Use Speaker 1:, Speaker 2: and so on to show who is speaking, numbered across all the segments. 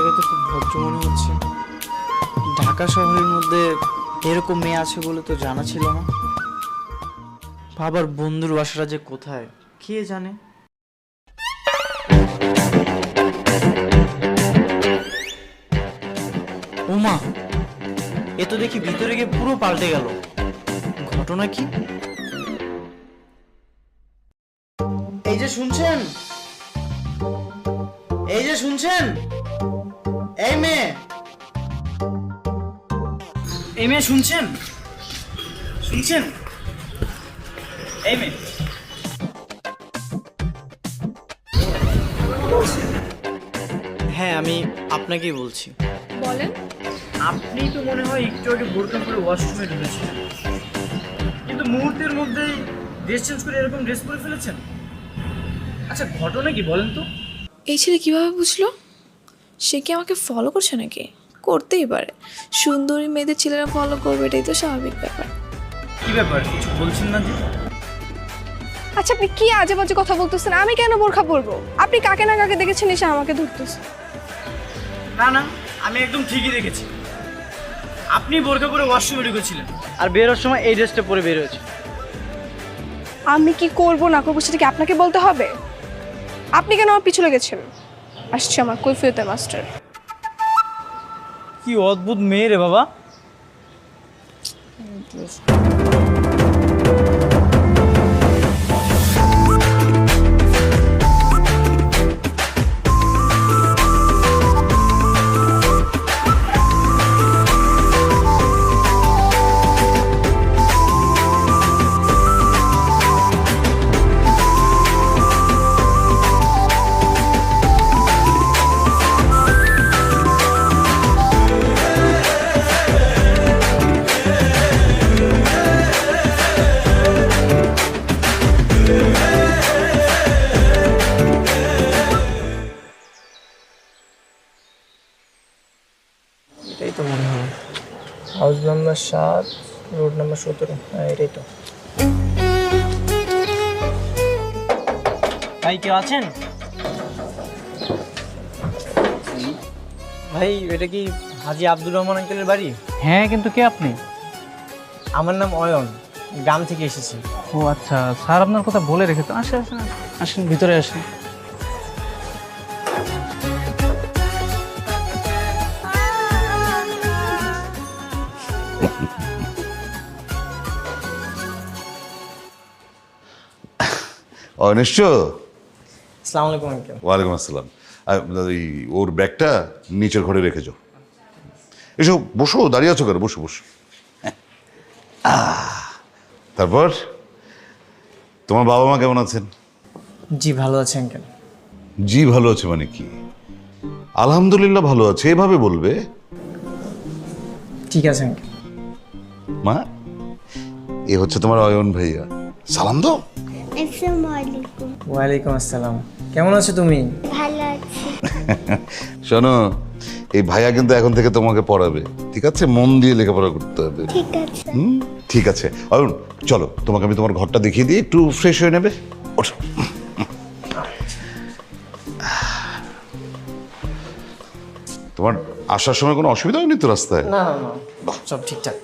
Speaker 1: মেয়েটাকে তো খুব ভদ্র মনে হচ্ছে। ঢাকা শহরের মধ্যে এরকম মেয়ে আছে বলে তো জানা ছিল না। বাবার বন্ধুর বাসাটা যে কোথায় কে জানে। ওমা, এ তো দেখি ভিতরে গিয়ে পুরো পাল্টে গেল। ঘটনা কি? এই যে শুনছেন, এই যে শুনছেন, এই মেয়ে, এই মেয়ে শুনছেন, শুনছেন, এই মেয়ে। হ্যাঁ, আমি আপনাকেই বলছি।
Speaker 2: বলেন।
Speaker 1: আপনি তো মনে হয় একটু আগে বোরকা পরে ওয়াশরুমে ঢুকেছিলেন, কিন্তু মুহূর্তের মধ্যেই ড্রেস চেঞ্জ করে এরকম ড্রেস পরে ফেলেছেন। আচ্ছা, ঘটনা কি বলেন তো?
Speaker 2: এই ছেলে কিভাবে বুঝলো? সে কি আমাকে ফলো করছে নাকি? করতেই পারে, সুন্দরী মেয়েদের ছেলেরা ফলো করবে, এটাই তো স্বাভাবিক ব্যাপার।
Speaker 1: কি ব্যাপার, কিছু বলছেন না যে?
Speaker 3: আচ্ছা আপনি কি আজে বাজে কথা বলতেছেন? আমি কেন বোরখা পরবো? আপনি কাকে না কাকে দেখেছেন এসে আমাকে ধরতেছে?
Speaker 1: না না, আমি একদম ঠিকই দেখেছি। আপনি বোরকা পরে ওয়াশরুমে ঢুকেছিলেন আর বেরোর সময় এই ড্রেসটা পরে বের হয়েছে।
Speaker 3: আমি কি করব না করবো সেটা কি আপনাকে বলতে হবে? আপনি কেন আমার পিছু লেগেছেন? আসছে আমার কৈফিয়তে মাস্টার।
Speaker 1: কি অদ্ভুত মেয়ে রে বাবা। এটাই তো মনে হয় হাউস নাম্বার 7, রোড নাম্বার 17। হ্যাঁ, এটাই তো। ভাই কেউ আছেন? ভাই, এটা কি হাজি আব্দুর রহমান আঙ্কেলের বাড়ি?
Speaker 4: হ্যাঁ, কিন্তু কে আপনি?
Speaker 1: আমার নাম অয়ন, গ্রাম থেকে এসেছি।
Speaker 4: ও আচ্ছা, স্যার আপনার কথা বলে রেখেছে। আসেন আসেন আসেন, ভিতরে আসেন।
Speaker 5: নিশ্চয়।
Speaker 1: আসসালামু আলাইকুম আঙ্কেল।
Speaker 5: ওয়ালাইকুম আসসালাম। এই ওর ব্যাগটা নিচের ঘরে রেখে যাও। এসো, বসো, দাঁড়িয়ে আছো কেন? বসো বসো। তারপর তোমার বাবা মা কেমন আছেন?
Speaker 1: জি ভালো আছে আঙ্কেল।
Speaker 5: জি ভালো আছে মানে কি? আলহামদুলিল্লাহ ভালো আছে এভাবে বলবে।
Speaker 1: ঠিক আছে আঙ্কেল।
Speaker 5: মা, এ হচ্ছে তোমার অয়ন ভাইয়া। সালাম দাও।
Speaker 6: আসসালামু আলাইকুম।
Speaker 1: ওয়ালাইকুম আসসালাম। কেমন আছো তুমি?
Speaker 6: ভালো আছি।
Speaker 5: শোনো, এই ভাইয়া কিন্তু এখন থেকে তোমাকে পড়াবে, ঠিক আছে? মন দিয়ে লেখাপড়া করতে হবে।
Speaker 6: ঠিক আছে।
Speaker 5: ঠিক আছে অয়ন, চলো তোমাকে আমি তোমার ঘরটা দেখিয়ে দিই, একটু ফ্রেশ হয়ে নেবে। ওঠো। তোমার আসার সময় কোনো অসুবিধা হয়নি তো রাস্তায়?
Speaker 1: না না না, সব ঠিকঠাক।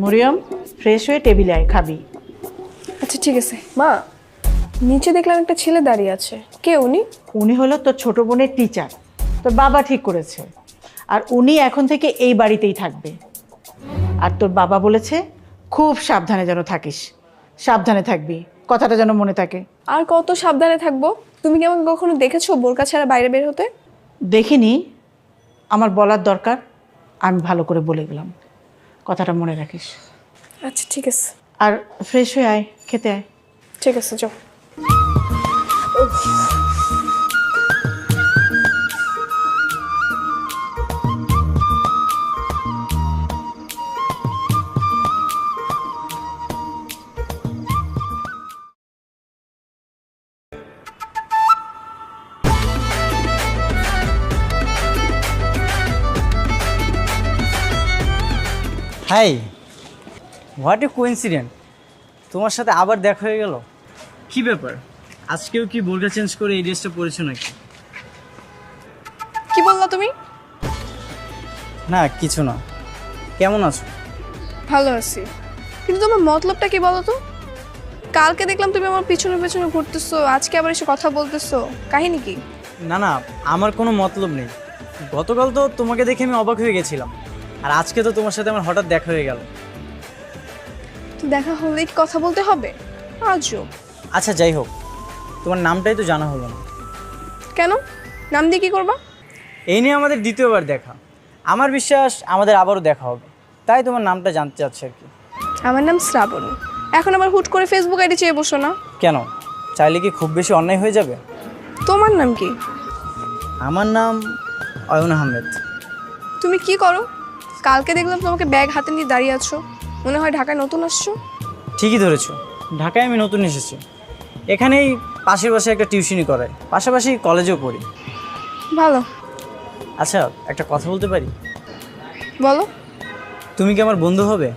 Speaker 7: মরিয়ম, ফ্রেশ হয়ে টেবিলে আয়, খাবি।
Speaker 3: আচ্ছা ঠিক আছে। মা, নিচে দেখলাম একটা ছেলে দাঁড়িয়ে আছে, কে উনি?
Speaker 7: উনি হলো তোর ছোট বোনের টিচার, তোর বাবা ঠিক করেছে। আর উনি এখন থেকে এই বাড়িতেই থাকবে। আর তোর বাবা বলেছে খুব সাবধানে যেন থাকিস। সাবধানে থাকবি, কথাটা যেন মনে থাকে।
Speaker 3: আর কত সাবধানে থাকবো? তুমি কি আমাকে কখনো দেখেছো বোরকা ছাড়া বাইরে বের হতে?
Speaker 7: দেখিনি, আমার বলার দরকার আমি ভালো করে বলে গেলাম, কথাটা মনে রাখিস।
Speaker 3: আচ্ছা ঠিক আছে,
Speaker 7: আর ফ্রেশ হয়ে আয়, খেতে আয়।
Speaker 3: ঠিক আছে, যাও।
Speaker 8: হাই, হোয়াট এ কোইন্সিডেন্ট, তোমার সাথে আবার দেখা হয়ে গেল।
Speaker 1: কি ব্যাপার, আজকেও কি বোরকা চেঞ্জ করে এই ড্রেসটা পরেছো নাকি?
Speaker 3: কি বললা তুমি?
Speaker 8: না কিছু না, কেমন আছো?
Speaker 3: ভালো আছি, কিন্তু তোমার মতলবটা কি বলো তো? কালকে দেখলাম তুমি আমার পিছনে পিছনে ঘুরতেছো, আজকে আবার এসে কথা বলতেছো, কাহিনী কি?
Speaker 8: না না, আমার কোনো মতলব নেই। গতকাল তো তোমাকে দেখে আমি অবাক হয়ে গেছিলাম, আর আজকে তো তোমার সাথে আমার হঠাৎ দেখা হয়ে গেল।
Speaker 3: তো দেখা হলেই কি কথা বলতে হবে? আজও।
Speaker 8: আচ্ছা যাই হোক, তোমার নামটাই তো জানা হলো না।
Speaker 3: কেন? নাম দিয়ে কি করবা?
Speaker 8: এই নিয়ে আমাদের দ্বিতীয়বার দেখা, আমার বিশ্বাস আমাদের আবারও দেখা হবে, তাই তোমার নামটা জানতে চাচ্ছি আর কি।
Speaker 3: আমার নাম শ্রাবণী। এখন আবার হুট করে ফেসবুক আইডি চেয়ে বসো না।
Speaker 8: কেন, চাইলে কি খুব বেশি অন্যায় হয়ে যাবে?
Speaker 3: তোমার নাম কি?
Speaker 8: আমার নাম অয়ন আহমেদ।
Speaker 3: তুমি কি করো? কালকে দেখলাম তোমাকে ব্যাগ হাতে নিয়ে দাঁড়িয়ে আছো, মনে হয় ঢাকায় নতুন আসছো।
Speaker 8: ঠিকই ধরেছো, ঢাকায় আমি নতুন এসেছি। এখানেই পাশের পাশে একটা টিউশনি করাই, পাশাপাশি কলেজেও পড়ি।
Speaker 3: ভালো।
Speaker 8: আচ্ছা একটা কথা বলতে পারি?
Speaker 3: বলো।
Speaker 8: তুমি কি আমার বন্ধু হবে?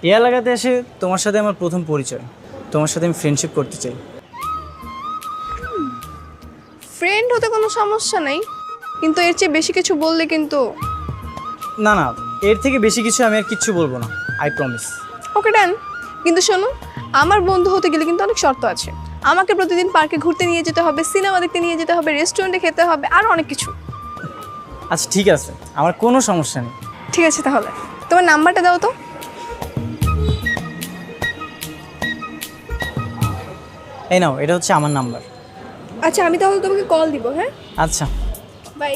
Speaker 8: এই এলাকাতে এসে তোমার সাথে আমার প্রথম পরিচয়, তোমার সাথে আমি ফ্রেন্ডশিপ করতে চাই।
Speaker 3: ফ্রেন্ড হতে কোনো সমস্যা নেই, কিন্তু এর চেয়ে বেশি কিছু বললে কিন্তু।
Speaker 8: না না, এর থেকে বেশি কিছু আমি আর কিচ্ছু বলবো না, আই প্রমিস।
Speaker 3: ওকে ডান। কিন্তু শোনো, আমার বন্ধু হতে গেলে কিন্তু অনেক শর্ত আছে। আমাকে প্রতিদিন পার্কে ঘুরতে নিয়ে যেতে হবে, সিনেমা দেখতে নিয়ে যেতে হবে, রেস্টুরেন্টে খেতে হবে, আর অনেক কিছু।
Speaker 8: আচ্ছা ঠিক আছে, আমার কোনো সমস্যা নেই।
Speaker 3: ঠিক আছে, তাহলে তোমার নাম্বারটা দাও তো।
Speaker 8: এই নাও, এটা হচ্ছে আমার নাম্বার।
Speaker 3: আচ্ছা, আমি তাহলে তোমাকে কল দিব। হ্যাঁ,
Speaker 8: আচ্ছা
Speaker 3: বাই।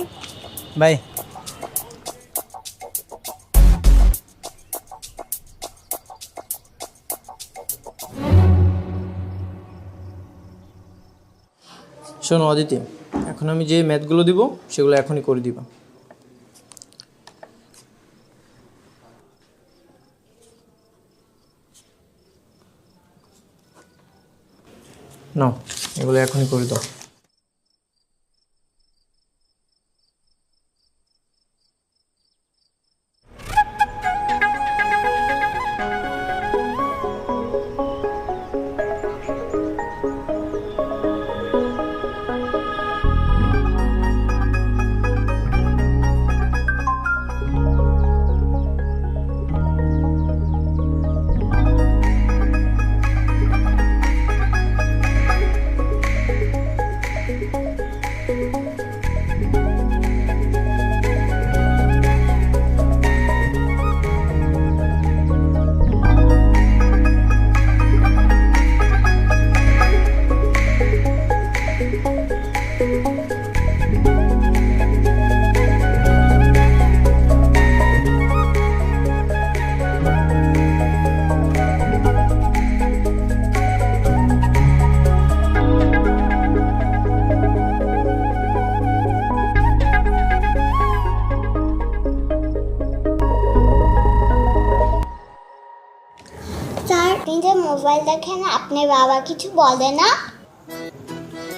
Speaker 8: বাই।
Speaker 9: শোনো অদিতি, এখন আমি যে ম্যাথগুলো দিব সেগুলো এখনই করে দিবা। নাও, এগুলো এখনই করে দাও।
Speaker 6: স্যার, আপনি যে মোবাইল দেখেন, আপনার বাবা কিছু বলে না?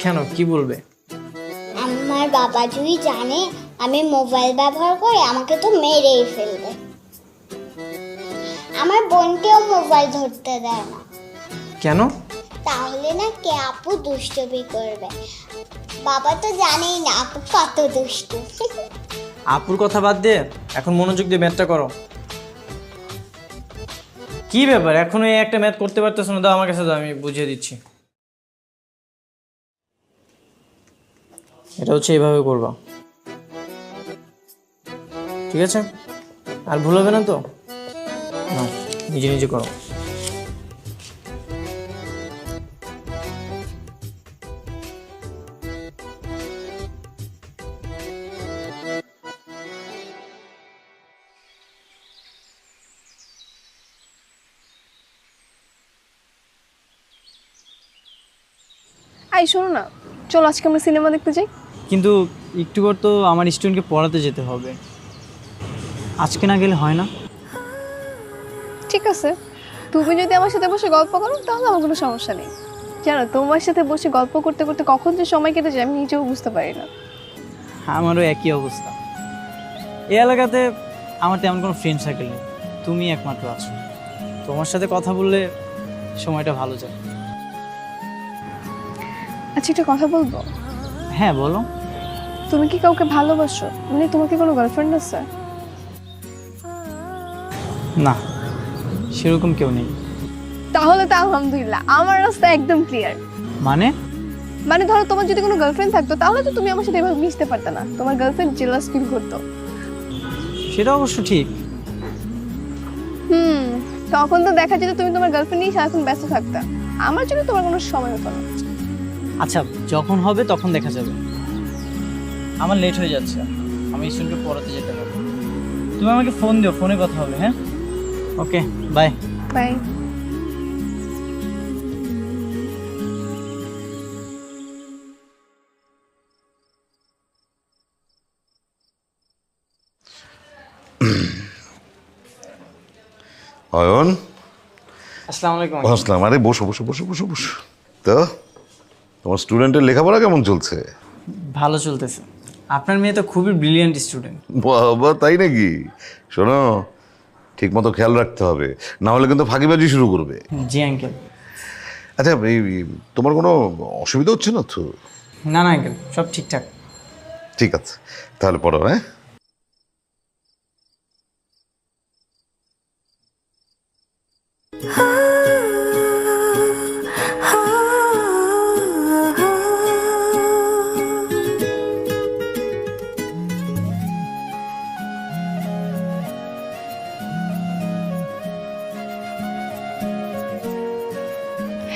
Speaker 9: কেন, কি বলবে?
Speaker 6: আমার বাবা যদি জানে আমি মোবাইল ব্যবহার করি, আমাকে তো মেরেই ফেলবে। আমার বোনকেও মোবাইল ধরতে দেয় না।
Speaker 9: কেন?
Speaker 6: তাহলে না কে আপু দুষ্টুমি করবে। বাবা তো জানেই না আপু কত দুষ্টু।
Speaker 9: আপুর কথা বাদ দিয়ে এখন মনোযোগ দিয়ে ম্যাথটা করো। কি ব্যাপার, এখনো এই একটা ম্যাথ করতে পারতেছো না? দাও আমার কাছে, দাও, আমি বুঝিয়ে দিচ্ছি। এটা হচ্ছে এইভাবে করবা, ঠিক আছে? আর ভুল হবে না তো? না, নিজে নিজে করো।
Speaker 3: আই শোনো না, চলো আজকে আমরা সিনেমা দেখতে যাই।
Speaker 8: কিন্তু একটু পর তো আমার স্টুডেন্টকে পড়াতে যেতে হবে, আজকে না গেলে হয় না?
Speaker 3: ঠিক আছে, তুমি যদি আমার সাথে বসে গল্প করো তাহলে আমার কোনো সমস্যা নেই। জানো, তোমার সাথে বসে গল্প করতে করতে কখন যে সময় কেটে যায় আমি নিজেও বুঝতে পারি না।
Speaker 8: আমারও একই অবস্থা। এই এলাকাতে আমার তেমন কোনো ফ্রেন্ড সার্কেল নেই, তুমি একমাত্র আছো। তোমার সাথে কথা বললে সময়টা ভালো যায়।
Speaker 3: আচ্ছা, একটা কথা বলবো?
Speaker 8: হ্যাঁ বলো।
Speaker 3: তুমি কি কাউকে ভালোবাসো? মানে তোমার কি কোনো গার্লফ্রেন্ড আছে?
Speaker 8: না, সেরকম কেউ নেই।
Speaker 3: তাহলে তো আলহামদুলিল্লাহ, আমার রাস্তা একদম ক্লিয়ার।
Speaker 8: মানে
Speaker 3: ধরো তোমার যদি কোনো গার্লফ্রেন্ড থাকতো তাহলে তো তুমি আমার সাথে এভাবে মিশতে পারতে না, তোমার গার্লফ্রেন্ড জেলাস ফিল করতো।
Speaker 8: সেটা অবশ্য ঠিক।
Speaker 3: তখন তো দেখা যেত তুমি তোমার গার্লফ্রেন্ড নিয়ে সারাক্ষণ ব্যস্ত থাকতা, আমার জন্য তোমার কোনো সময় হতো না।
Speaker 8: আচ্ছা, যখন হবে তখন দেখা যাবে। আমার লেট হয়ে যাচ্ছে, আমি স্টুডেন্টকে পড়াতে যেতে হবে। তুমি আমাকে ফোন দিও, ফোনে কথা হবে। হ্যাঁ, ওকে, বাই।
Speaker 3: বাই।
Speaker 5: অয়ন,
Speaker 8: আসসালামু আলাইকুম।
Speaker 5: আসসালাম। আরে বসো বসো বসো বসো বসো। তো তোমার স্টুডেন্টের লেখাপড়া কেমন চলছে?
Speaker 8: ভালো চলতেছে। আপনার মেয়ে তো খুবই ব্রিলিয়ান্ট স্টুডেন্ট।
Speaker 5: বাবা, তাই নাকি? শোনো, ঠিক মতো খেয়াল রাখতে হবে, না হলে কিন্তু ফাঁকিবাজি শুরু করবে।
Speaker 8: জি আঙ্কেল।
Speaker 5: আচ্ছা, এই তোমার কোনো অসুবিধা হচ্ছে না তো?
Speaker 8: না না আঙ্কেল, সব ঠিকঠাক।
Speaker 5: ঠিক আছে, তাহলে পড়ো। হ্যাঁ,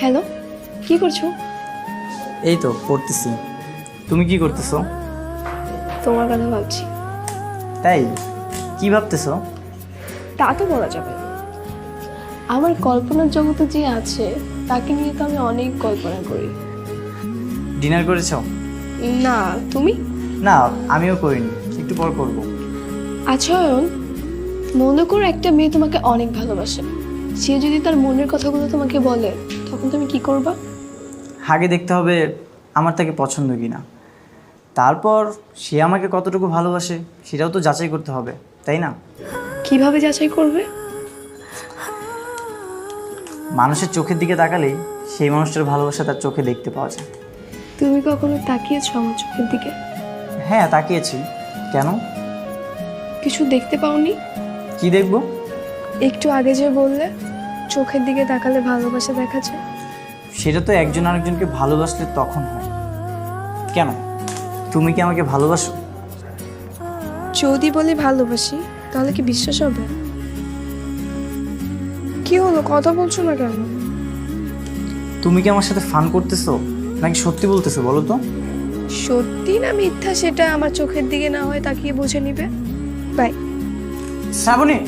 Speaker 2: হ্যালো, কি করছো?
Speaker 8: এই তো পড়তেছি। তুমি কি করতেছো?
Speaker 2: তোমার কথা ভাবছি।
Speaker 8: তাই? কি ভাবতেছো?
Speaker 2: তা তো বলা যাবে না। আমার কল্পনার জগতে যে আছে তাকে নিয়ে তো আমি অনেক কল্পনা করি।
Speaker 8: ডিনার করেছো?
Speaker 2: না, তুমি?
Speaker 8: না, আমিও করিনি, একটু পর করব।
Speaker 2: আচ্ছা অয়ন, মনে করো একটা মেয়ে তোমাকে অনেক ভালোবাসে, সে যদি তার মনের কথাগুলো তোমাকে বলে, তখন তুমি কি করবা?
Speaker 8: আগে দেখতে হবে আমার তাকে পছন্দ কিনা, তারপর সে আমাকে কতটুকু ভালোবাসে সেটাও তো যাচাই করতে হবে, তাই না?
Speaker 2: কিভাবে যাচাই করবে?
Speaker 8: মানুষের চোখের দিকে তাকালেই সেই মানুষটার ভালোবাসা তার চোখে দেখতে পাওয়া যায়।
Speaker 2: তুমি কখনো তাকিয়েছো আমার চোখের দিকে?
Speaker 8: হ্যাঁ, তাকিয়েছি। কেন?
Speaker 2: কিছু দেখতে পাওনি?
Speaker 8: কি দেখবো?
Speaker 2: একটু আগে যে বললে চোখের দিকে তাকালে ভালোবাসা দেখা যায়।
Speaker 8: সেটা তো একজন আরেকজনকে ভালোবাসলে তখন হয়। কেন, তুমি কি আমাকে ভালোবাসো?
Speaker 2: যদি বলি ভালোবাসি তাহলে কি বিশ্বাস হবে? কি হলো, কথা বলছো না কেন?
Speaker 8: তুমি কি আমার সাথে ফান করতেছো নাকি সত্যি বলতেছো বলো তো?
Speaker 2: সত্যি না মিথ্যা সেটা আমার চোখের দিকে না হয় তাকিয়ে বুঝে নিবে। বাই।
Speaker 8: শ্রাবণী,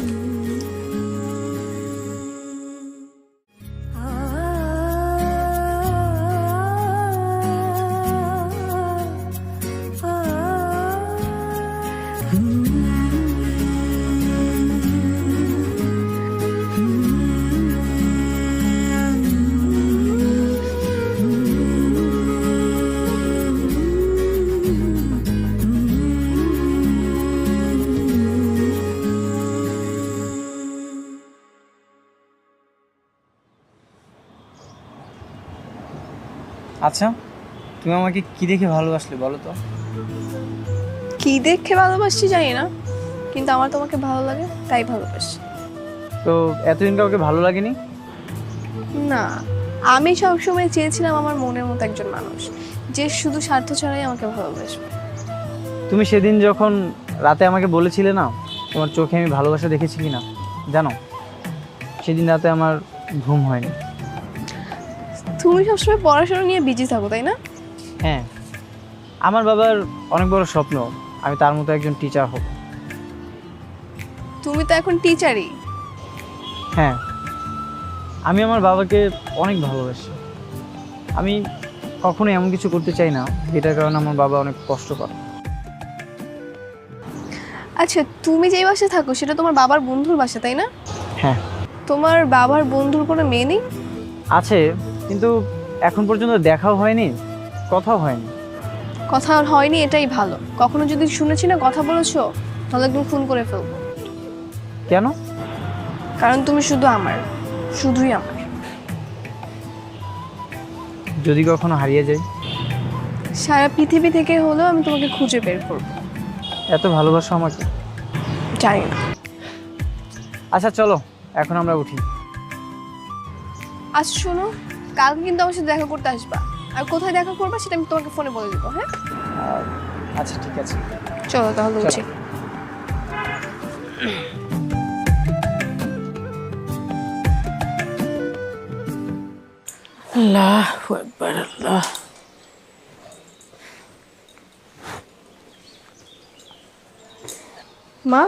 Speaker 8: আচ্ছা তুমি আমাকে কি দেখে ভালোবাসলে বলো তো?
Speaker 2: কি দেখে ভালোবাসছি জানি না, কিন্তু আমার তোমাকে ভালো লাগে তাই ভালোবাসি।
Speaker 8: তো এতদিন কাউকে ভালো লাগেনি?
Speaker 2: না, আমি সবসময় চেয়েছিলাম আমার মনের মতো একজন মানুষ যে শুধু স্বার্থ ছাড়াই আমাকে ভালোবাসবে।
Speaker 8: তুমি সেদিন যখন রাতে আমাকে বলেছিলে না তোমার চোখে আমি ভালোবাসা দেখেছি কি না, জানো সেদিন রাতে আমার ঘুম হয়নি।
Speaker 2: তুমি সবসময় পড়াশোনা নিয়ে বিজি থাকো তাই না?
Speaker 8: হ্যাঁ, আমার বাবার অনেক বড় স্বপ্ন আমি তার মতো একজন টিচার হব।
Speaker 2: তুমি তো এখন টিচারই।
Speaker 8: হ্যাঁ, আমি আমার বাবাকে অনেক ভালোবাসি। আমি
Speaker 4: কখনো এমন কিছু করতে চাই না যেটার কারণে আমার বাবা অনেক কষ্ট পায়।
Speaker 3: আচ্ছা, তুমি যেই বাসায় থাকো সেটা তোমার বাবার বন্ধুর বাসা, তাই না?
Speaker 4: হ্যাঁ
Speaker 3: তোমার বাবার বন্ধুর কোনো মেয়ে নেই?
Speaker 4: আছে, কিন্তু এখন পর্যন্ত দেখাও হয়নি, কথাও হয়নি।
Speaker 3: কথা আর হয়নি, এটাই ভালো। কখনো যদি শুনেছি না কথা বলেছো, তাহলে একদম ফোন করে ফেলবো।
Speaker 4: কেন?
Speaker 3: কারণ তুমি শুধু আমার, শুধুই আমার।
Speaker 4: যদি কখনো হারিয়ে যাই?
Speaker 3: সারা পৃথিবী থেকে হলেও আমি তোমাকে খুঁজে বের করবো।
Speaker 4: এত ভালোবাসো আমাকে?
Speaker 3: জানি না।
Speaker 4: আচ্ছা চলো এখন আমরা উঠি।
Speaker 3: আচ্ছা শোনো, কালকে কিন্তু আমার সাথে দেখা করতে আসবা। আর কোথায় দেখা করবা সেটা আমি তোমাকে ফোনে বলে দেবো, হ্যাঁ?
Speaker 4: আচ্ছা ঠিক আছে।
Speaker 3: চলো তাহলে উঠি।
Speaker 7: আল্লাহু আকবার, আল্লাহ।
Speaker 3: মা,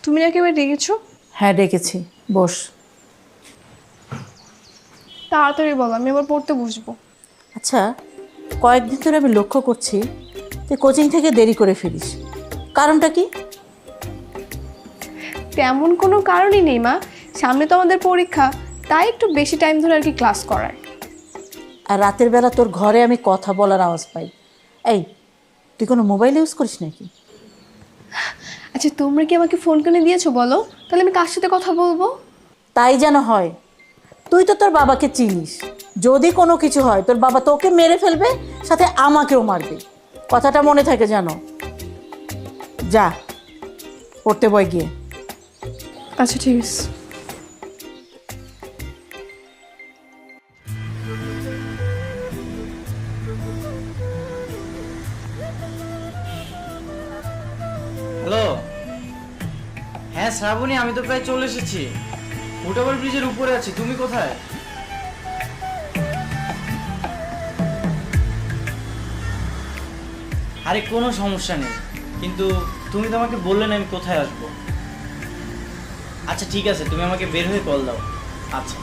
Speaker 3: তুমি নাকি এবার ডেকেছো?
Speaker 7: হ্যাঁ ডেকেছি, বস।
Speaker 3: তাড়াতাড়ি বলো, আমি আবার পড়তে বসবো।
Speaker 7: আচ্ছা, কয়েকদিন ধরে আমি লক্ষ্য করছি তুই কোচিং থেকে দেরি করে ফিরিস, কারণটা কি?
Speaker 3: তেমন কোনো কারণই নেই মা, সামনে তো আমাদের পরীক্ষা, তাই একটু বেশি টাইম ধরে আর কি ক্লাস করায়।
Speaker 7: আর রাতের বেলা তোর ঘরে আমি কথা বলার আওয়াজ পাই। এই, তুই কোনো মোবাইল ইউজ করিস নাকি?
Speaker 3: আচ্ছা, তোমরা কি আমাকে ফোন করে দিয়েছো বলো, তাহলে আমি কার সাথে কথা বলবো?
Speaker 7: তাই যেন হয়। তুই তো তোর বাবাকে চিনিস, যদি কোনো কিছু হয় তোর বাবা তোকে মেরে ফেলবে, সাথে আমাকেও মারবে। কথাটা মনে থাকে জানো। যা পড়তে বই গিয়ে।
Speaker 3: আচ্ছা ঠিক আছে।
Speaker 8: হ্যালো, হ্যাঁ শ্রাবণী, আমি তো প্রায় চলে এসেছি। ওটাবার ব্রিজের উপরে আছি, তুমি কোথায়? আরে কোনো সমস্যা নেই, কিন্তু তুমি তো আমাকে বললে না আমি কোথায় আসবো। আচ্ছা ঠিক আছে, তুমি আমাকে বের হয়ে কল দাও। আচ্ছা।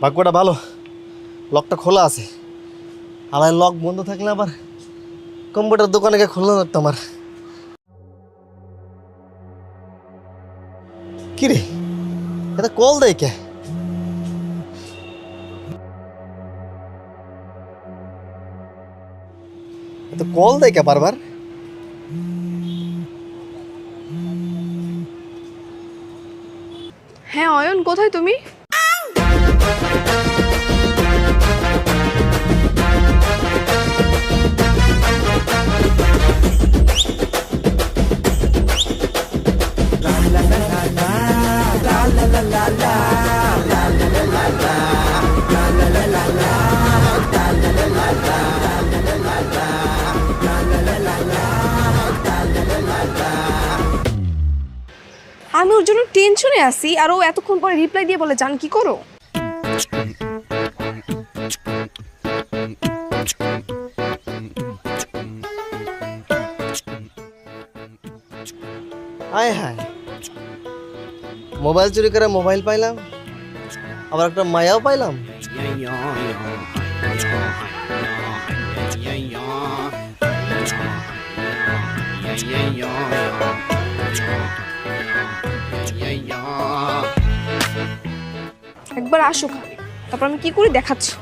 Speaker 9: ভাগ্যটা ভালো, লকটা খোলা আছে। আমার লক বন্ধ থাকলে আবার কম্পিউটার দোকানে গিয়ে খুলতে লাগতো আমার। কিরে, এটা কল দেয় কে? তো কল দেয় কে বারবার?
Speaker 3: হ্যাঁ অয়ন, কোথায় তুমি? আমি ওর জন্য টেনশনে আছি আর ও এতক্ষণ পরে রিপ্লাই দিয়ে বলে জান কি করো।
Speaker 9: হায় হায়, মোবাইল চুরি করে মোবাইল পাইলাম, আবার একটা মায়াও পাইলাম।
Speaker 3: একবার আসো খালি, তারপর আমি কি করি দেখাচ্ছি।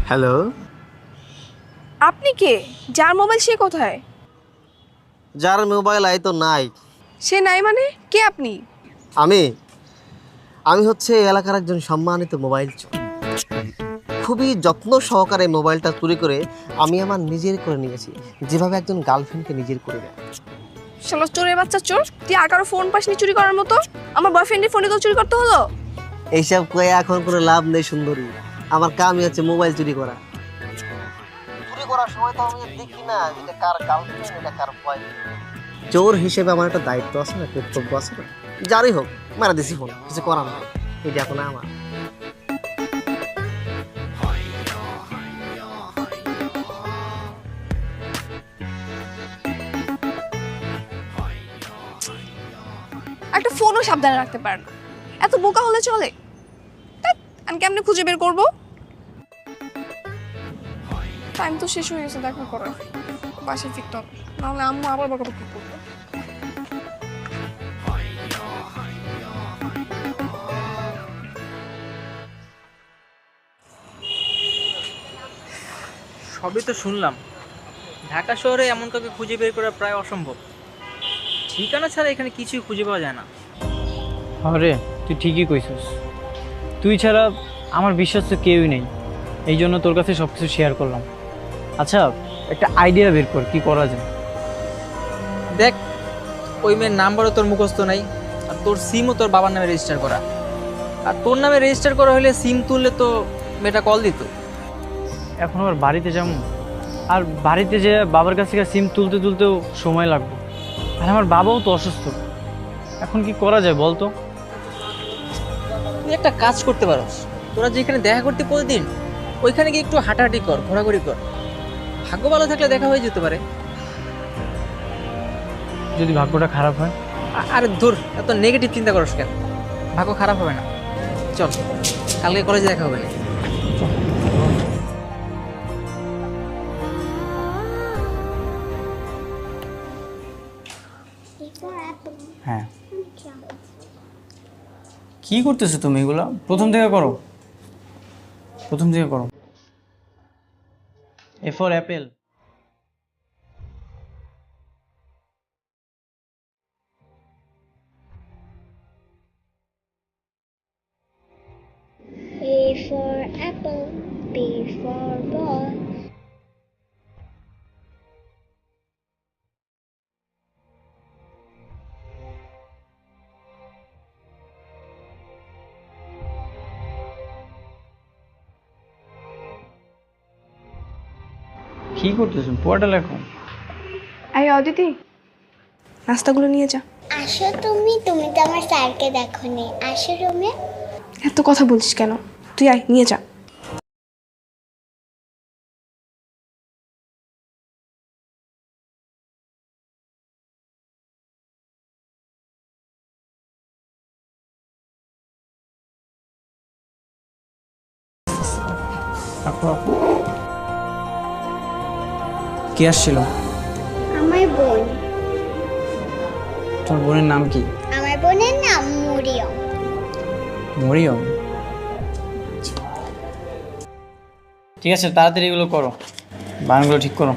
Speaker 9: হ্যালো,
Speaker 3: আপনি কে? যার মোবাইল সে কোথায়?
Speaker 9: যার মোবাইল আই তো নাই।
Speaker 3: সে নাই মানে কে আপনি?
Speaker 9: আমি আমি হচ্ছে এই এলাকার একজন সম্মানিত মোবাইল চোর। খুবই যত্ন সহকারে মোবাইলটা চুরি করে আমি আমার নিজের করে নিয়েছি, যেভাবে একজন গার্লফ্রেন্ডকে নিজের করে নেয়।
Speaker 3: শালা চোরের বাচ্চা চোর, তুই আর কারো ফোন পাসনি চুরি করার মতো? আমার বয়ফ্রেন্ডের ফোনে তো চুরি করতে হলো?
Speaker 9: এইসব কয়ে এখন কোনো লাভ নেই সুন্দরী, আমার কামই হচ্ছে মোবাইল চুরি করা। চুরি করার সময় তো আমি দেখি না এটা কার গার্লফ্রেন্ড, এটা কার বয়ফ্রেন্ড। চোর হিসেবে আমার একটা দায়িত্ব আছে না, কর্তব্য আছে না। যারই হোক মারা দিছি ফোন, কিছু করার নাই, এটা এখন আমার।
Speaker 3: একটা ফোনও সাবধানে রাখতে পারে না, এত বোকা হলে চলে? ধ্যাৎ, আমি কেমনে খুঁজে বের করবো? টাইম তো শেষ হয়ে গেছে, দেখা করো, বাসায় ফিরতে হবে, নাহলে আম্মু আবার বকাবকি করবে।
Speaker 8: সবই তো শুনলাম, ঢাকা শহরে এমন কাউকে খুঁজে বের করা প্রায় অসম্ভব। ঠিকানা ছাড়া এখানে কিছুই খুঁজে পাওয়া যায় না।
Speaker 4: আরে তুই ঠিকই কইছিস, তুই ছাড়া আমার বিশ্বাস তো কেউই নেই, এই জন্য তোর কাছে সব কিছু শেয়ার করলাম। আচ্ছা একটা আইডিয়া বের কর, কি করা যায়?
Speaker 8: দেখ, ওই মেয়ের নাম্বারও তোর মুখস্থ নাই, আর তোর সিমও তোর বাবার নামে রেজিস্টার করা। আর তোর নামে রেজিস্টার করা হলে সিম তুললে তো মেয়েটা কল দিত।
Speaker 4: এখন আবার বাড়িতে যাবো, আর বাড়িতে যে বাবার কাছ থেকে সিম তুলতে তুলতেও সময় লাগবে, আর আমার বাবাও তো অসুস্থ। এখন কি করা যায় বলতো?
Speaker 8: তুই একটা কাজ করতে পারোস, তোরা যেখানে দেখা করতে প্রতিদিন ওইখানে গিয়ে একটু হাঁটাহাঁটি কর, ঘোরাঘুরি কর। ভাগ্য ভালো থাকলে দেখা হয়ে যেতে পারে।
Speaker 4: যদি ভাগ্যটা খারাপ হয়?
Speaker 8: আরে দূর, এত নেগেটিভ চিন্তা করস কেন? ভাগ্য খারাপ হবে না। চল, কালকে কলেজে দেখা হবে না।
Speaker 4: হ্যাঁ, কি করতেছো তুমি? এগুলা প্রথম থেকে করো, প্রথম থেকে করো। A for Apple.
Speaker 6: A for apple, B for ball.
Speaker 4: কি করতেছেন? পড়াটা লেখো।
Speaker 2: এই অদিতি, নাস্তাগুলো নিয়ে যা।
Speaker 6: আসো তুমি তো আমার স্যারকে দেখো নি। আসো রুমে।
Speaker 2: এত কথা বলছিস কেন? তুই আয়, নিয়ে যা।
Speaker 8: কে আসছিল?
Speaker 6: আমার বোন।
Speaker 8: তোর বোনের নাম কি?
Speaker 6: আমার বোনের নাম মরিয়ম।
Speaker 8: মরিয়ম। ঠিক আছে, তাড়াতাড়ি এগুলো করো, বানানগুলো ঠিক করো।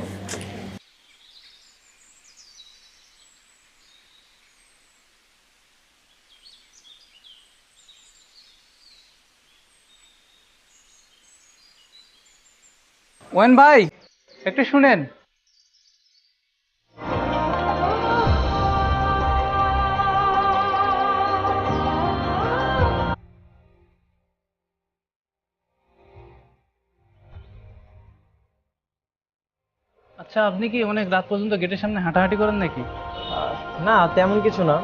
Speaker 8: ওয়েন ভাই, একটু শুনেন। আচ্ছা, আপনি কি অনেক রাত পর্যন্ত গেটের সামনে হাঁটাহাঁটি করেন নাকি?
Speaker 4: না, তেমন কিছু না।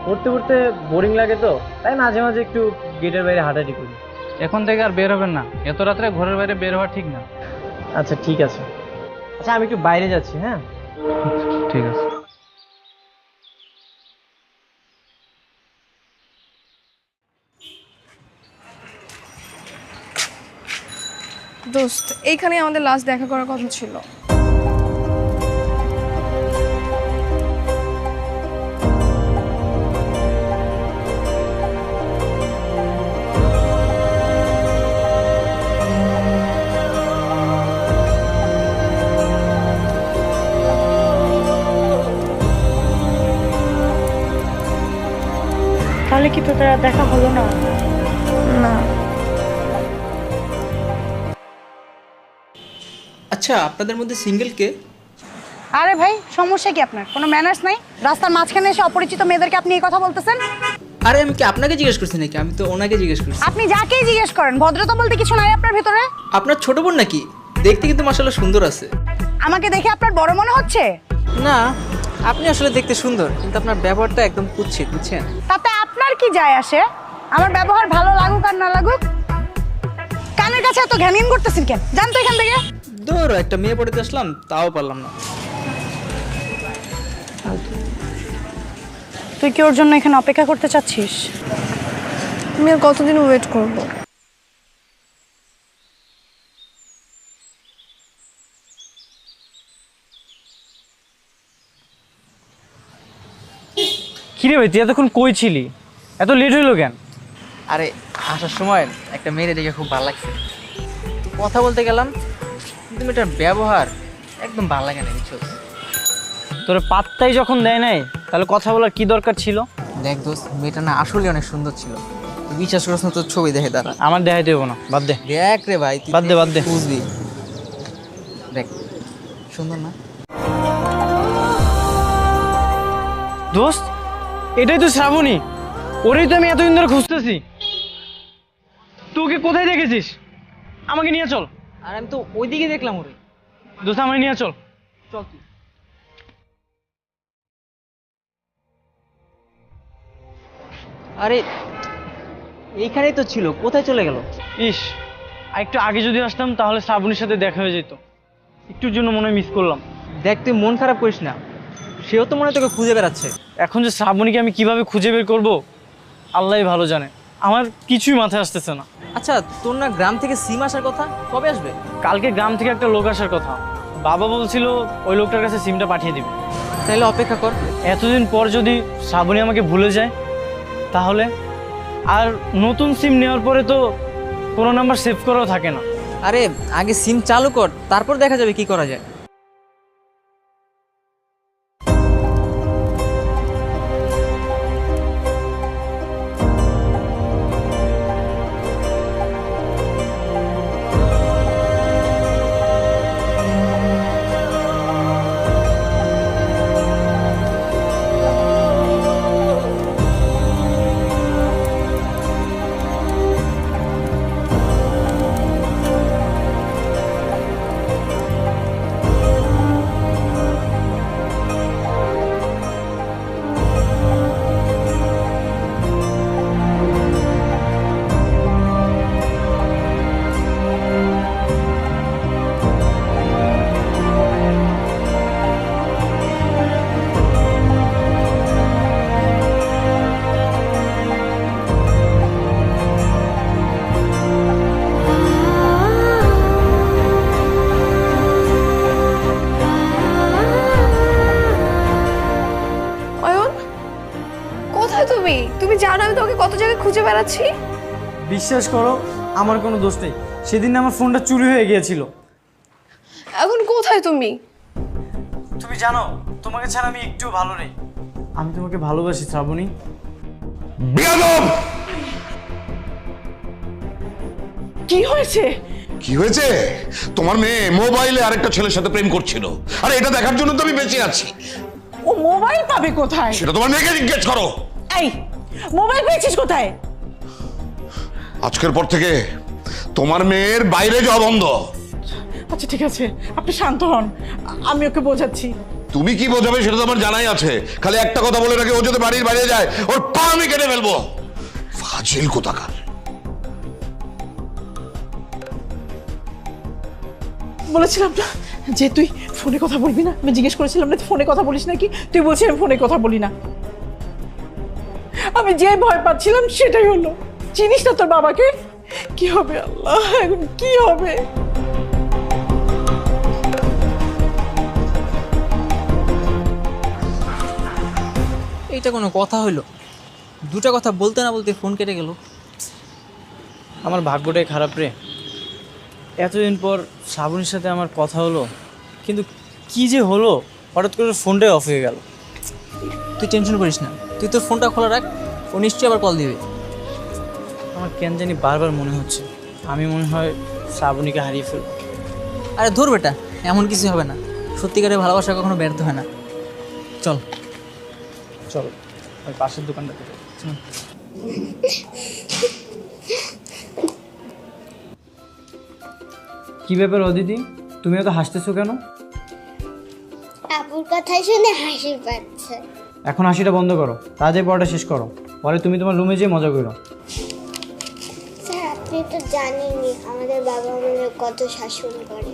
Speaker 4: পড়তে পড়তে বোরিং লাগে তো, তাই মাঝে মাঝে একটু গেটের বাইরে হাঁটাহাঁটি করি।
Speaker 8: এখন থেকে আর বের হবেন না, এত রাত্রে ঘরের বাইরে বের হওয়া ঠিক না।
Speaker 4: আচ্ছা ঠিক আছে। আচ্ছা আমি একটু বাইরে যাচ্ছি, হ্যাঁ?
Speaker 8: ঠিক আছে।
Speaker 2: দোস্ত, এইখানে আমাদের লাস্ট দেখা করার কথা ছিল।
Speaker 7: তাহলে কি তোদের আর দেখা হলো না?
Speaker 2: না।
Speaker 10: আচ্ছা, আপনাদের মধ্যে সিঙ্গেল কে?
Speaker 7: আরে ভাই, সমস্যা কি আপনার? কোনো ম্যানার্স নাই? রাস্তার মাঝখানে এসে অপরিচিত মেয়েদেরকে আপনি এই কথা বলতেছেন?
Speaker 10: আরে আমি কি আপনাকে জিজ্ঞেস করছি নাকি? আমি তো ওনাকে জিজ্ঞেস করছি।
Speaker 7: আপনি যাকেই জিজ্ঞেস করেন, ভদ্রতা বলতে কিছু নাই আপনার ভেতরে?
Speaker 10: আপনার ছোট বোন নাকি? দেখতে কিন্তু মাশাআল্লাহ সুন্দর আছে।
Speaker 7: আমাকে দেখে আপনার বড় মনে হচ্ছে?
Speaker 10: না, আপনি আসলে দেখতে সুন্দর, কিন্তু আপনার ব্যবহারটা একদম কুৎসিত, বুঝছেন?
Speaker 7: তাতে আপনার কি যায় আসে? আমার ব্যবহার ভালো লাগুক আর না লাগুক? কানের কাছে এত ঘ্যানঘ্যান করতেছেন কেন? জান তো এখান থেকে।
Speaker 10: ধরো, একটা মেয়ে পড়তে আসলাম, তাও পারলাম না।
Speaker 7: তুই কি ওর জন্য এখানে অপেক্ষা করতে চাচ্ছিস?
Speaker 2: আমি আর কতদিন ওয়েট করব?
Speaker 4: কিরে ভাই, তুই এতক্ষণ কই ছিলি? এত লেট হইলো কেন?
Speaker 10: আরে আসার সময় একটা মেয়ে দেখে খুব ভালো লাগছে, কথা বলতে গেলাম, কিন্তু মেয়েটার ব্যবহার একদম ভালো লাগে না, বুঝছো?
Speaker 4: তোর পাত্তাই যখন দেয় নাই, তাহলে কথা বলার কি দরকার ছিল?
Speaker 10: দেখ দোস্ত, মেয়েটা না আসলে অনেক সুন্দর ছিল। তুই বিশ্বাস করছ না? তোর ছবি দেখে দাঁড়া।
Speaker 4: আমার দেখাইতে হবো না, বাদ দে।
Speaker 10: দেখ রে ভাই, তুই
Speaker 4: বাদ দে, বাদ দে।
Speaker 10: বুঝবি। দেখ, সুন্দর না?
Speaker 4: দোস্ত, এটাই তো শ্রাবণী। ওরেই তো আমি এতদিন ধরে খুঁজতেছি। তোকে কোথায় দেখেছিস? আমাকে নিয়ে চল।
Speaker 10: আর আমি তো ওইদিকে দেখলাম ওরে।
Speaker 4: দোস্ত, আমাকে নিয়ে চল।
Speaker 10: চল তুই। আরে এইখানেই তো ছিল, কোথায় চলে গেল?
Speaker 4: ইস, আর একটু আগে যদি আসতাম তাহলে শ্রাবণীর সাথে দেখা হয়ে যেত। একটুর জন্য মনে হয় মিস করলাম।
Speaker 10: দেখ, তুই মন খারাপ করিস না, সেও তো মনে হয় তোকে খুঁজে বেড়াচ্ছে।
Speaker 4: এখন যে শ্রাবণীকে আমি কিভাবে খুঁজে বের করব, আল্লাহই ভালো জানে। আমার কিছুই মাথায় আসতেছে না।
Speaker 10: আচ্ছা, তোর না গ্রাম থেকে সিম আসার কথা, কবে আসবে?
Speaker 4: কালকে গ্রাম থেকে একটা লোক আসার কথা। বাবা বলছিল ওই লোকটার কাছে সিমটা পাঠিয়ে দিবে।
Speaker 10: তাহলে অপেক্ষা কর।
Speaker 4: এতদিন পর যদি শ্রাবণী আমাকে ভুলে যায়, তাহলে আর নতুন সিম নেওয়ার পরে তো কোনো নাম্বার সেভ করাও থাকে না।
Speaker 10: আরে আগে সিম চালু কর, তারপর দেখা যাবে কি করা যায়।
Speaker 2: বেড়াচ্ছি?
Speaker 4: বিশ্বাস করো, আমার কোনো দোষ নেই। সেদিন আমার ফোনটা চুরি হয়ে গিয়েছিল।
Speaker 2: এখন কোথায় তুমি?
Speaker 4: তুমি জানো তোমাকে ছাড়া আমি একটু ভালো নেই। আমি তোমাকে ভালোবাসি শ্রাবণী।
Speaker 5: বেয়াদব!
Speaker 7: কি হয়েছে?
Speaker 5: কি হয়েছে? তোমার মেয়ে মোবাইলে আরেকটা ছেলের সাথে প্রেম করছিল, আর এটা দেখার জন্য তো আমি বেঁচে আছি।
Speaker 7: ও মোবাইল পাবে কোথায়?
Speaker 5: সেটা তোমার মেয়েকে জিজ্ঞেস করো।
Speaker 7: এই মোবাইল পেয়েছিস কোথায়?
Speaker 5: আজকের পর থেকে তোমার মেয়ের বাইরে যাওয়া বন্ধ।
Speaker 7: আচ্ছা ঠিক আছে, আপনি শান্ত হন, আমি ওকে বোঝাচ্ছি।
Speaker 5: তুমি কি বোঝাবে সেটা তো আমার জানাই আছে। খালি একটা কথা বলে রাখি, ও যদি বাড়ির বাইরে যায় ওর পা আমি কেটে ফেলবো। ফাজিল কোথাকার।
Speaker 7: বলেছিলাম না যে তুই ফোনে কথা বলবি না? আমি জিজ্ঞেস করেছিলাম না তুই ফোনে কথা বলিস নাকি? তুই বলছিস আমি ফোনে কথা বলি না। আমি যে ভয় পাচ্ছিলাম সেটাই হলো। চিনিস না তোর বাবাকে? কি হবে আল্লাহ, এখন কি হবে?
Speaker 10: এইটা কোনো কথা হইলো? দুটা কথা বলতে না বলতে ফোন কেটে গেল।
Speaker 4: আমার ভাগ্যটাই খারাপ রে। এতদিন পর শ্রাবণীর সাথে আমার কথা হলো, কিন্তু কি যে হলো, হঠাৎ করে ফোনটাই অফ হয়ে গেল।
Speaker 10: তুই টেনশন করিস না, তুই তোর ফোনটা খোলা রাখ, ও নিশ্চয়ই আবার কল দিবে।
Speaker 4: আমার কেন জানি বারবার মনে হচ্ছে আমি মনে হয় শ্রাবণীকে হারিয়ে ফেলবো।
Speaker 10: আরে ধর বেটা, এমন কিছু হবে না। সত্যিকারের ভালোবাসা কখনো ব্যর্থ হয় না। চল
Speaker 4: চলো ওই পাশের দোকানটাতে যাই। কি ব্যাপার অদিতি, তুমি এত হাসতেছো কেন?
Speaker 6: আপুর কথা শুনে হাসি পাচ্ছে।
Speaker 4: এখন হাসিটা বন্ধ করো, তাড়াতাড়ি পড়াটা শেষ করো, পরে তুমি তোমার রুমে যেয়ে মজা করো।
Speaker 6: স্যার আপনি তো জানেনই আমাদের বাবা আমাদের কত শাসন করে।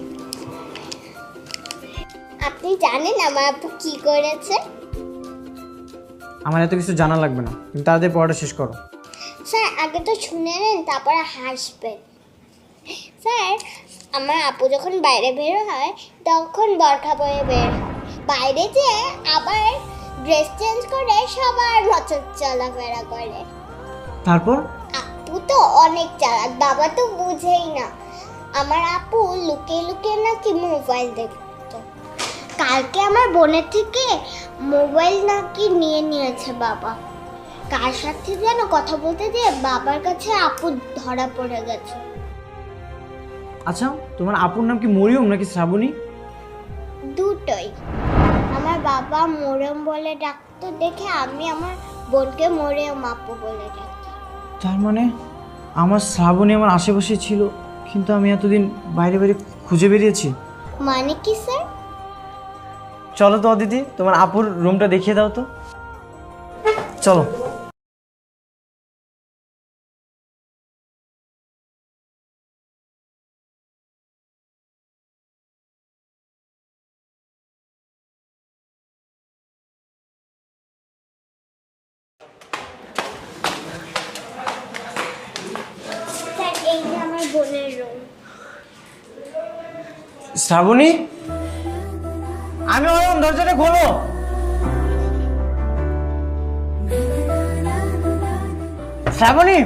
Speaker 6: আপনি জানেন আমার আপু কি করেছে?
Speaker 4: আমার এত কিছু জানা লাগবে না, তুমি তাড়াতাড়ি পড়াটা শেষ করো।
Speaker 6: স্যার আগে তো শুনে নেন, তারপরে হাসবেন। স্যার আমার আপু যখন বাইরে বের হয় তখন বরখা পরে বের হয়, বাইরে যেয়ে আবার ড্রেস চেঞ্জ করে সবার মতো চলাফেরা করে।
Speaker 4: তারপর
Speaker 6: আপু তো অনেক চালাক, বাবা তো বুঝেই না। আমার আপু লুকিয়ে লুকিয়ে নাকি মোবাইল দেখতো। কালকে আমার বোনের থেকে মোবাইল নাকি নিয়ে নিয়েছে বাবা। কার সাথে যেন কথা বলতে দিয়ে বাবার কাছে আপু ধরা পড়ে গেছে।
Speaker 4: আচ্ছা, তোমার আপুর নাম কি মরিয়ম নাকি শ্রাবণী?
Speaker 6: দুটোই। আমার বাবা মরিয়ম বলে ডাকতো দেখে আমি আমার বোনকে মরিয়ম আপু বলে ডাকি।
Speaker 4: তার মানে আমার শ্রাবণী আমার আশেপাশে ছিল, কিন্তু আমি এতদিন বাইরে বাইরে খুঁজে বেরিয়েছি।
Speaker 6: মানে কি স্যার?
Speaker 4: চলো তো অদিতি, তোমার আপুর রুমটা দেখিয়ে দাও তো। চলো।
Speaker 6: স্যার এই যে আমার বোনের রুম।
Speaker 4: শ্রাবণী, আমি অয়ন, দরজাটা খোলো। শ্রাবণী,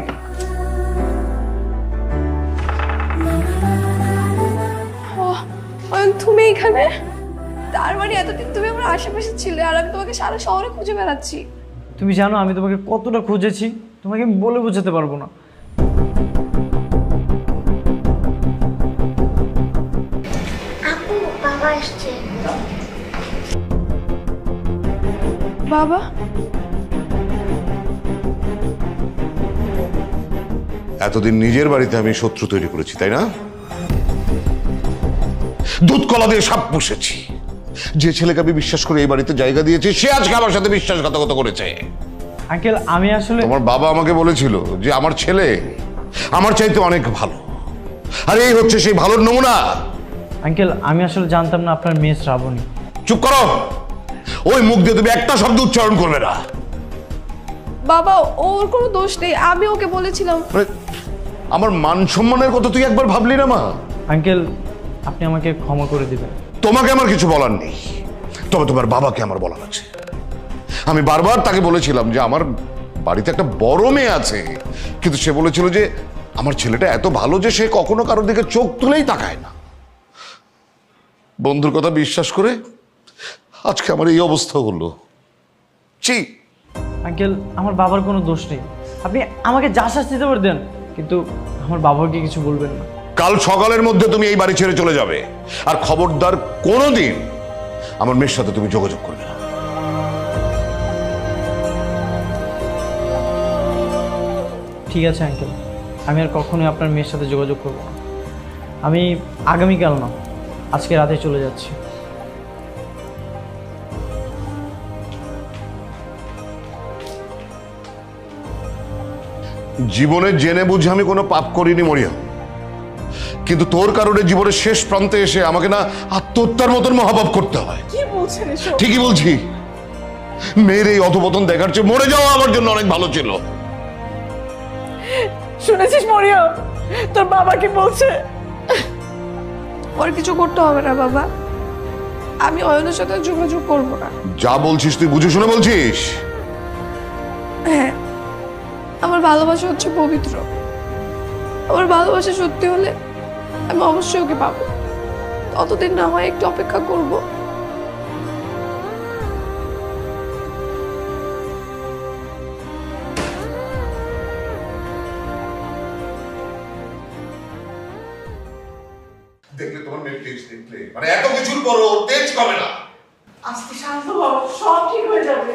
Speaker 2: অয়ন তুমি এখানে? তার মানে এতদিন তুমি আমার আশেপাশে ছিলে আর আমি তোমাকে সারা শহরে খুঁজে বেড়াচ্ছি।
Speaker 4: তুমি জানো আমি তোমাকে কতটা খুঁজেছি, তোমাকে আমি বলে বোঝাতে পারবো না।
Speaker 6: আপু বাবা আসছে।
Speaker 2: বাবা?
Speaker 5: এতদিন নিজের বাড়িতে আমি শত্রু তৈরি করেছি, তাই না? দুধ কলা দিয়ে সাপ পুষেছি। যে ছেলেকে আমি বিশ্বাস করে এই বাড়িতে জায়গা দিয়েছি সে আজকে আমার সাথে বিশ্বাসঘাতকতা করেছে।
Speaker 4: আঙ্কেল আমি আসলে,
Speaker 5: তোমার বাবা আমাকে বলেছিল যে আমার ছেলে আমার চাইতে অনেক ভালো, আর এই হচ্ছে সেই ভালোর নমুনা।
Speaker 4: আঙ্কেল আমি আসলে জানতাম না আপনার মেয়ে শ্রাবণী।
Speaker 5: চুপ করো, ওই মুখ দিয়ে তুমি একটা শব্দ উচ্চারণ করবে না।
Speaker 2: বাবা ওর কোনো দোষ নেই, আমি ওকে বলেছিলাম।
Speaker 5: মানে আমার মান সম্মানের কথা তুই একবার ভাবলি না মা?
Speaker 4: আঙ্কেল আপনি আমাকে ক্ষমা করে দিবেন।
Speaker 5: তোমাকে আমার কিছু বলার নেই, তবে তোমার বাবাকে আমার বলার আছে। আমি বারবার তাকে বলেছিলাম যে আমার বাড়িতে একটা বড় মেয়ে আছে, কিন্তু সে বলেছিল যে আমার ছেলেটা এত ভালো যে সে কখনো কারোর দিকে চোখ তুলেই তাকায় না। বন্ধুর কথা বিশ্বাস করে আজকে আমার এই অবস্থা হলো। ছি।
Speaker 4: আঙ্কেল, আমার বাবার কোনো দোষ নেই, আপনি আমাকে যা শাস্তি দিতে পারেন দেন, কিন্তু আমার বাবাকে কিছু বলবেন না।
Speaker 5: কাল সকালের মধ্যে তুমি এই বাড়ি ছেড়ে চলে যাবে, আর খবরদার কোনোদিন আমার মেয়ের সাথে তুমি যোগাযোগ করবে না।
Speaker 4: ঠিক আছে আঙ্কেল, আমি আর কখনোই আপনার মেয়ের সাথে যোগাযোগ করব না। আমি আগামীকাল না, আজকে রাতে চলে যাচ্ছি।
Speaker 5: জীবনে জেনে বুঝে আমি কোনো পাপ করিনি মরিয়া, কিন্তু তোর কারণে জীবনের শেষ প্রান্তে এসে আমাকে না আত্মহত্যার মতন মহাপাপ করতে হয়।
Speaker 7: কি বলছেন এসব?
Speaker 5: ঠিকই বলছি, মেয়ের এই অধপতন দেখার চেয়ে মরে যাওয়া আমার জন্য অনেক ভালো ছিল।
Speaker 7: শুনেছিস মরিয়ম, তোর বাবা কি বলছে?
Speaker 2: ওর কিছু করতে হবে না বাবা, আমি অয়নের সাথে যোগাযোগ করবো না।
Speaker 5: যা বলছিস তুই বুঝে শুনে বলছিস?
Speaker 2: হ্যাঁ, আমার ভালোবাসা হচ্ছে পবিত্র। আমার ভালোবাসা সত্যি হলে আমি অবশ্যই ওকে পাবো। ততদিন না হয় একটু অপেক্ষা করব।
Speaker 5: দেখলে তোমার মেয়ের তেজ দেখলে, মানে এত কিছুর পরও তেজ কমে না।
Speaker 7: আজকে শান্ত হও, সব ঠিক হয়ে যাবে।